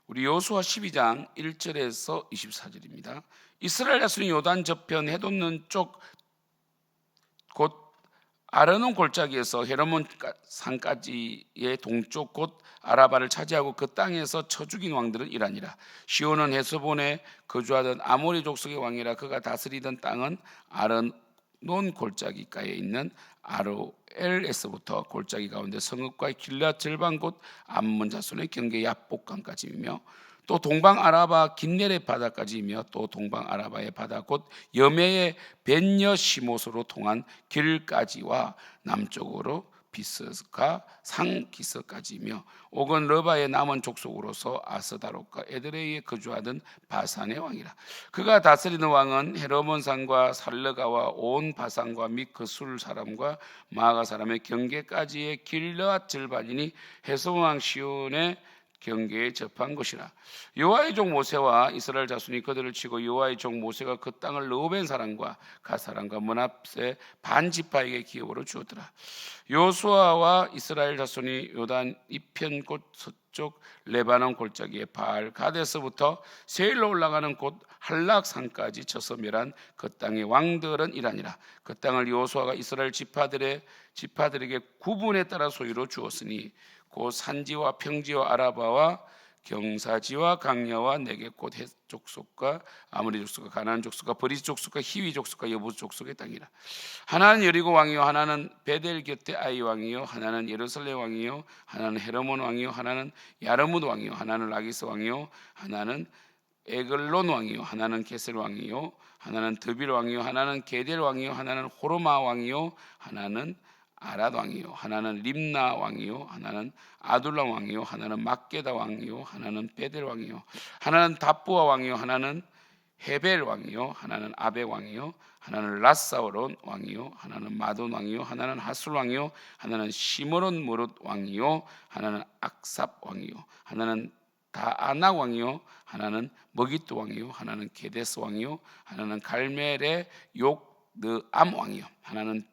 우리 여호수아 12장 1절에서 24절입니다. 이스라엘 자손이 요단 저편 해돋는 쪽 곧 아르논 골짜기에서 헤르몬 산까지의 동쪽 곧 아라바를 차지하고 그 땅에서 쳐 죽인 왕들은 이라니라. 시온은 헤스본에 거주하던 아모리 족속의 왕이라. 그가 다스리던 땅은 아르논 골짜기가에 있는 아로엘에서부터 골짜기 가운데 성읍과 길앗 절반 곧 암몬 자손의 경계 야복강까지이며 또 동방 아라바 긴네렛 바다까지이며 또 동방 아라바의 바다 곧 여메의 벤여 시모스로 통한 길까지와 남쪽으로 비스가 상기스까지이며 오건 러바의 남은 족속으로서 아스다롯과 에드레이에 거주하던 바산의 왕이라. 그가 다스리는 왕은 헤르몬 산과 살르가와 온 바산과 및 그 술 사람과 마아가 사람의 경계까지의 길르앗 절반이니 헤스본 왕 시온의 경계에 접한 것이라. 여호와의 종 모세와 이스라엘 자손이 그들을 치고 여호와의 종 모세가 그 땅을 르우벤 사람과 갓 사람과 므낫세 반 지파에게 기업으로 주었더라. 여호수아와 이스라엘 자손이 요단 이편 곧 서쪽 레바논 골짜기의 바알 가데스부터 세일로 올라가는 곳 한락산까지 쳐서 멸한 그 땅의 왕들은 이라니라. 그 땅을 여호수아가 이스라엘 지파들에게 구분에 따라 소유로 주었으니 곧 산지와 평지와 아라바와 경사지와 강야와 네겝 곧 헷 족속과 아모리 족속과 가나안 족속과 브리스 족속과 히위 족속과 여부스 족속의 땅이라. 하나는 여리고 왕이요 하나는 베델 곁에 아이 왕이요 하나는 예루살렘 왕이요 하나는 헤르몬 왕이요 하나는 야르뭇 왕이요 하나는 라기스 왕이요 하나는 에글론 왕이요 하나는 게셀 왕이요 하나는 드빌 왕이요 하나는 게델 왕이요 하나는 호르마 왕이요 하나는 아랏 왕이요 하나는 림나 왕이요 하나는 아둘람 왕이요 하나는 막게다 왕이요 하나는 베델 왕이요 하나는 답부아 왕이요 하나는 헤벨 왕이요 하나는 아벡 왕이요 하나는 라사오론 왕이요 하나는 마돈 왕이요 하나는 하술 왕이요 하나는 시므론 무릇 왕이요 하나는 악삽 왕이요 하나는 다아낙 왕이요 하나는 머기뚜 왕이요 하나는 게데스 왕이요 하나는 갈멜의 욕느암 왕이요 하나는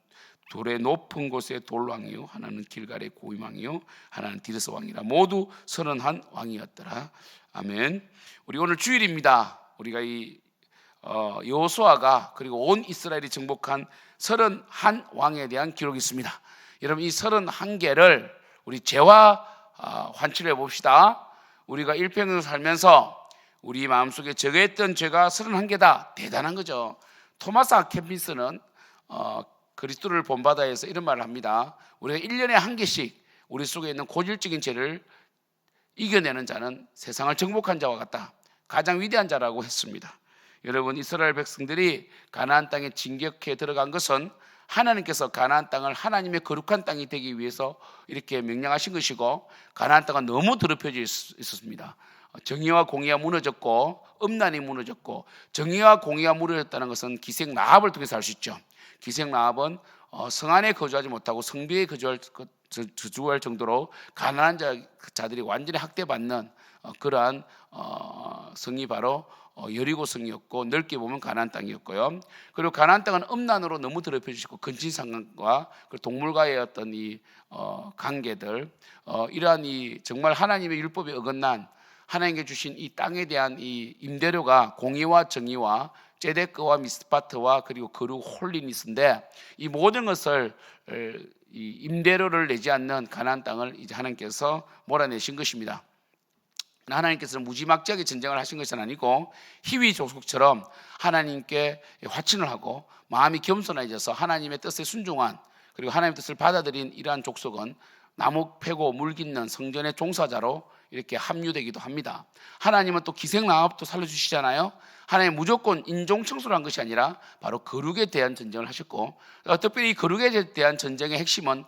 돌의 높은 곳의 돌왕이요 하나는 길갈의 고임왕이요 하나는 디르스 왕이라. 모두 31 왕이었더라. 아멘. 우리 오늘 주일입니다. 우리가 이 여호수아가 그리고 온 이스라엘이 정복한 31 왕에 대한 기록이 있습니다. 여러분 이 31개를 우리 재화 환출해 봅시다. 우리가 일평생 살면서 우리 마음속에 적했던 죄가 31개다. 대단한 거죠. 토마스 아켄피스는 그리스도를 본받아에서 이런 말을 합니다. 우리가 1년에 한 개씩 우리 속에 있는 고질적인 죄를 이겨내는 자는 세상을 정복한 자와 같다. 가장 위대한 자라고 했습니다. 여러분 이스라엘 백성들이 가나안 땅에 진격해 들어간 것은 하나님께서 가나안 땅을 하나님의 거룩한 땅이 되기 위해서 이렇게 명령하신 것이고 가나안 땅은 너무 더럽혀져 있었습니다. 정의와 공의가 무너졌고 음란이 무너졌고 정의와 공의가 무너졌다는 것은 기생 라합을 통해서 알 수 있죠. 기생 라합은 성 안에 거주하지 못하고 성벽에 거주할 정도로 가난한 자들이 완전히 학대받는 그러한 성이 바로 여리고 성이었고 넓게 보면 가나안 땅이었고요. 그리고 가나안 땅은 음란으로 너무 더럽혀지고 근친상간과 동물과의 어떤 이 관계들 이러한 이 정말 하나님의 율법에 어긋난 하나님께 주신 이 땅에 대한 이 임대료가 공의와 정의와 제데크와 미스파트와 그리고 거룩 홀리니스인데 이 모든 것을 이 임대료를 내지 않는 가나안 땅을 이제 하나님께서 몰아내신 것입니다. 하나님께서는 무지막지하게 전쟁을 하신 것은 아니고 히위 족속처럼 하나님께 화친을 하고 마음이 겸손해져서 하나님의 뜻에 순종한 그리고 하나님의 뜻을 받아들인 이러한 족속은 나무 패고 물 깃는 성전의 종사자로 이렇게 합류되기도 합니다. 하나님은 또 기생라합도 살려주시잖아요. 하나님 무조건 인종청소를 한 것이 아니라 바로 거룩에 대한 전쟁을 하셨고 특별히 이 거룩에 대한 전쟁의 핵심은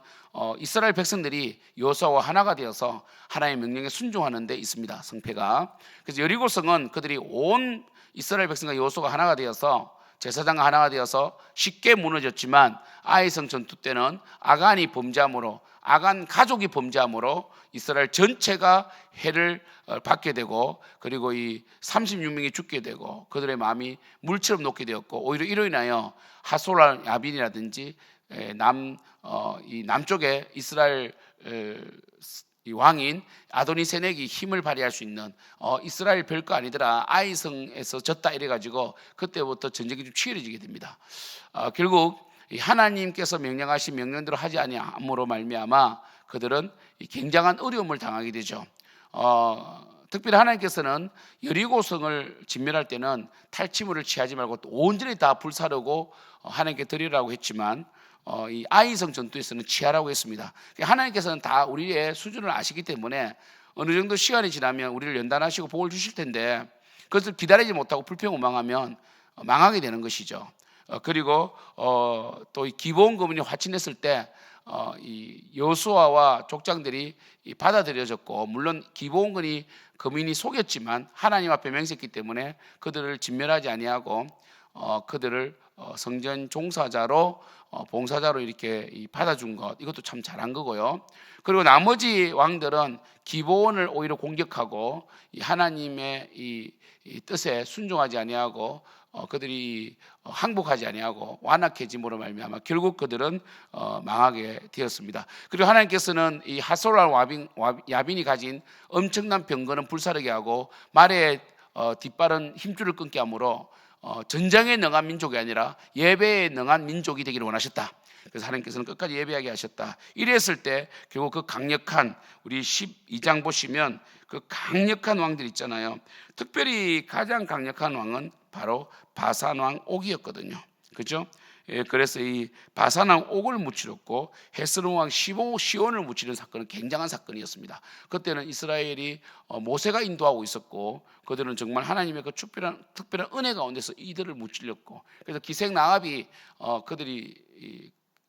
이스라엘 백성들이 여호수아와 하나가 되어서 하나님의 명령에 순종하는 데 있습니다. 성패가. 그래서 여리고성은 그들이 온 이스라엘 백성과 여호수아가 하나가 되어서 제사장과 하나가 되어서 쉽게 무너졌지만 아이성 전투 때는 아간이 범죄함으로 아간 가족이 범죄함으로 이스라엘 전체가 해를 받게 되고 그리고 이 36명이 죽게 되고 그들의 마음이 물처럼 녹게 되었고 오히려 이로 인하여 하솔라 야빈이라든지 남쪽에 이스라엘 이 왕인 아도니세덱이 힘을 발휘할 수 있는 이스라엘 별거 아니더라, 아이성에서 졌다 이래가지고 그때부터 전쟁이 좀 치열해지게 됩니다. 결국 하나님께서 명령하신 명령대로 하지 아니함으로 말미암아 그들은 굉장한 어려움을 당하게 되죠. 특별히 하나님께서는 여리고성을 진멸할 때는 탈취물을 취하지 말고 또 온전히 다 불사르고 하나님께 드리라고 했지만 이 아이성 전투에서는 취하라고 했습니다. 하나님께서는 다 우리의 수준을 아시기 때문에 어느 정도 시간이 지나면 우리를 연단하시고 복을 주실 텐데 그것을 기다리지 못하고 불평망하면 망하게 되는 것이죠. 그리고 또 이 기브온 거민이 화친했을 때 이 여호수아와 족장들이 받아들여졌고, 물론 기브온 거민이 속였지만 하나님 앞에 맹세했기 때문에 그들을 진멸하지 아니하고 그들을 성전 종사자로 봉사자로 이렇게 받아준 것, 이것도 참 잘한 거고요. 그리고 나머지 왕들은 기브온을 오히려 공격하고 하나님의 이 뜻에 순종하지 아니하고 그들이 항복하지 아니하고 완악해짐으로 말미암아 결국 그들은 망하게 되었습니다. 그리고 하나님께서는 이 하솔라 야빈이 가진 엄청난 병거는 불사르게 하고 말에 뒷발은 힘줄을 끊게 하므로 전쟁에 능한 민족이 아니라 예배에 능한 민족이 되기를 원하셨다. 그래서 하나님께서는 끝까지 예배하게 하셨다. 이랬을 때 결국 그 강력한, 우리 12장 보시면 그 강력한 왕들 있잖아요. 특별히 가장 강력한 왕은 바로 바산 왕 옥이었거든요. 그죠? 그래서 이 바산 왕 옥을 무찌렀고 헤스론 왕 시온을 무찌른 사건은 굉장한 사건이었습니다. 그때는 이스라엘이 모세가 인도하고 있었고 그들은 정말 하나님의 그 특별한 은혜 가운데서 이들을 무찔렀고, 그래서 기생 나압이 그들이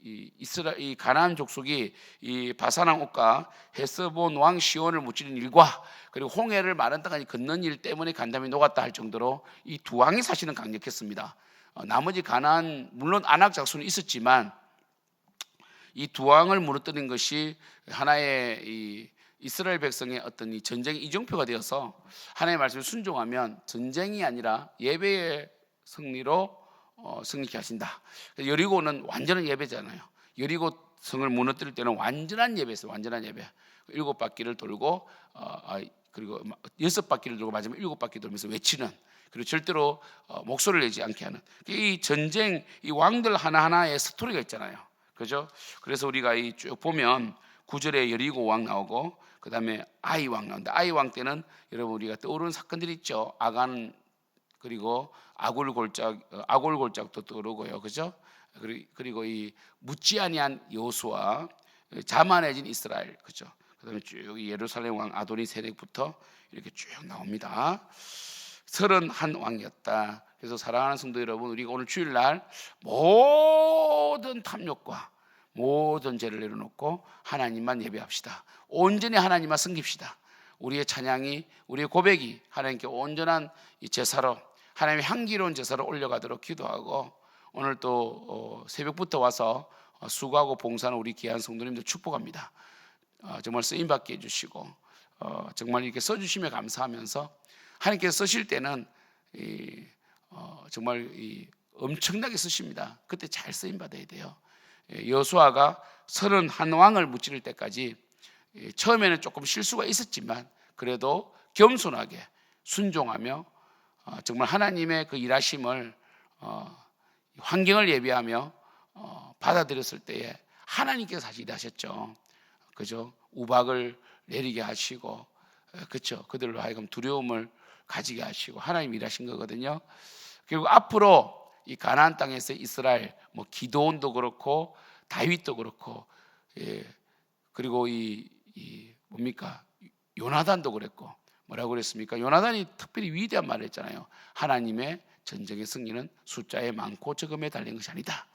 이 가나안 족속이 이 바산 왕 옥과 헤스본 왕 시온을 무찌른 일과 그리고 홍해를 마른 땅까지 건넌 일 때문에 간담이 녹았다 할 정도로 이 두 왕이 사실은 강력했습니다. 나머지 가나안 물론 안악 작수는 있었지만 이 두 왕을 무너뜨린 것이 하나의 이 이스라엘 백성의 어떤 이 전쟁의 이정표가 되어서 하나님의 말씀을 순종하면 전쟁이 아니라 예배의 승리로 승리케 하신다. 여리고는 완전한 예배잖아요. 여리고 성을 무너뜨릴 때는 완전한 예배였어요. 완전한 예배. 7바퀴를 돌고 그리고 6바퀴를 돌고 마지막 7바퀴 돌면서 외치는, 그리고 절대로 목소리를 내지 않게 하는 이 전쟁, 이 왕들 하나하나의 스토리가 있잖아요. 그죠? 그래서 우리가 이 쭉 보면 9절에 여리고 왕 나오고 그 다음에 아이 왕 나온다. 아이 왕 때는 여러분 우리가 떠오르는 사건들이 있죠. 아간, 그리고 아골골짝도 떠오르고요. 그죠? 그리고 이 묻지 아니한 여호수아, 자만해진 이스라엘, 그죠? 그다음에 쭉 예루살렘 왕 아도니세덱부터 이렇게 쭉 나옵니다. 31왕이었다. 그래서 사랑하는 성도 여러분, 우리가 오늘 주일날 모든 탐욕과 모든 죄를 내려놓고 하나님만 예배합시다. 온전히 하나님만 섬깁시다. 우리의 찬양이, 우리의 고백이 하나님께 온전한 이 제사로, 하나님의 향기로운 제사로 올려가도록 기도하고, 오늘 또 새벽부터 와서 수고하고 봉사하는 우리 귀한 성도님들 축복합니다. 정말 쓰임받게 해주시고 정말 이렇게 써주시며 감사하면서, 하나님께서 쓰실 때는 정말 엄청나게 쓰십니다. 그때 잘 쓰임받아야 돼요. 여호수아가 31왕을 무찌를 때까지 처음에는 조금 실수가 있었지만 그래도 겸손하게 순종하며 정말 하나님의 그 일하심을 환경을 예비하며 받아들였을 때에 하나님께서 사실 일하셨죠. 그죠? 우박을 내리게 하시고, 그렇죠? 그들로 하여금 두려움을 가지게 하시고 하나님 일하신 거거든요. 그리고 앞으로 이 가나안 땅에서 이스라엘, 뭐 기드온도 그렇고 다윗도 그렇고, 그리고 뭡니까? 요나단도 그랬고, 뭐라고 그랬습니까? 요나단이 특별히 위대한 말을 했잖아요. 하나님의 전쟁의 승리는 숫자에 많고 적음에 달린 것이 아니다.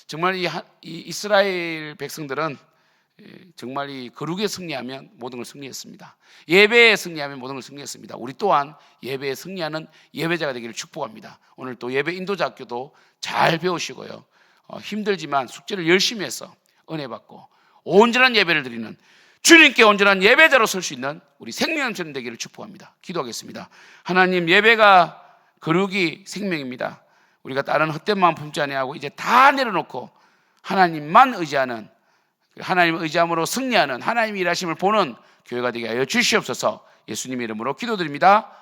정말 이 이스라엘 백성들은 정말 이 거룩에 승리하면 모든 걸 승리했습니다. 예배에 승리하면 모든 걸 승리했습니다. 우리 또한 예배에 승리하는 예배자가 되기를 축복합니다. 오늘 또 예배 인도자 학교도 잘 배우시고요. 힘들지만 숙제를 열심히 해서 은혜 받고 온전한 예배를 드리는, 주님께 온전한 예배자로 설 수 있는 우리 생명처럼 되기를 축복합니다. 기도하겠습니다. 하나님, 예배가 거룩이 생명입니다. 우리가 다른 헛된 마음 품지 아니하고 이제 다 내려놓고 하나님만 의지하는 하나님 의지함으로 승리하는 하나님의 일하심을 보는 교회가 되게 하여 주시옵소서. 예수님의 이름으로 기도드립니다.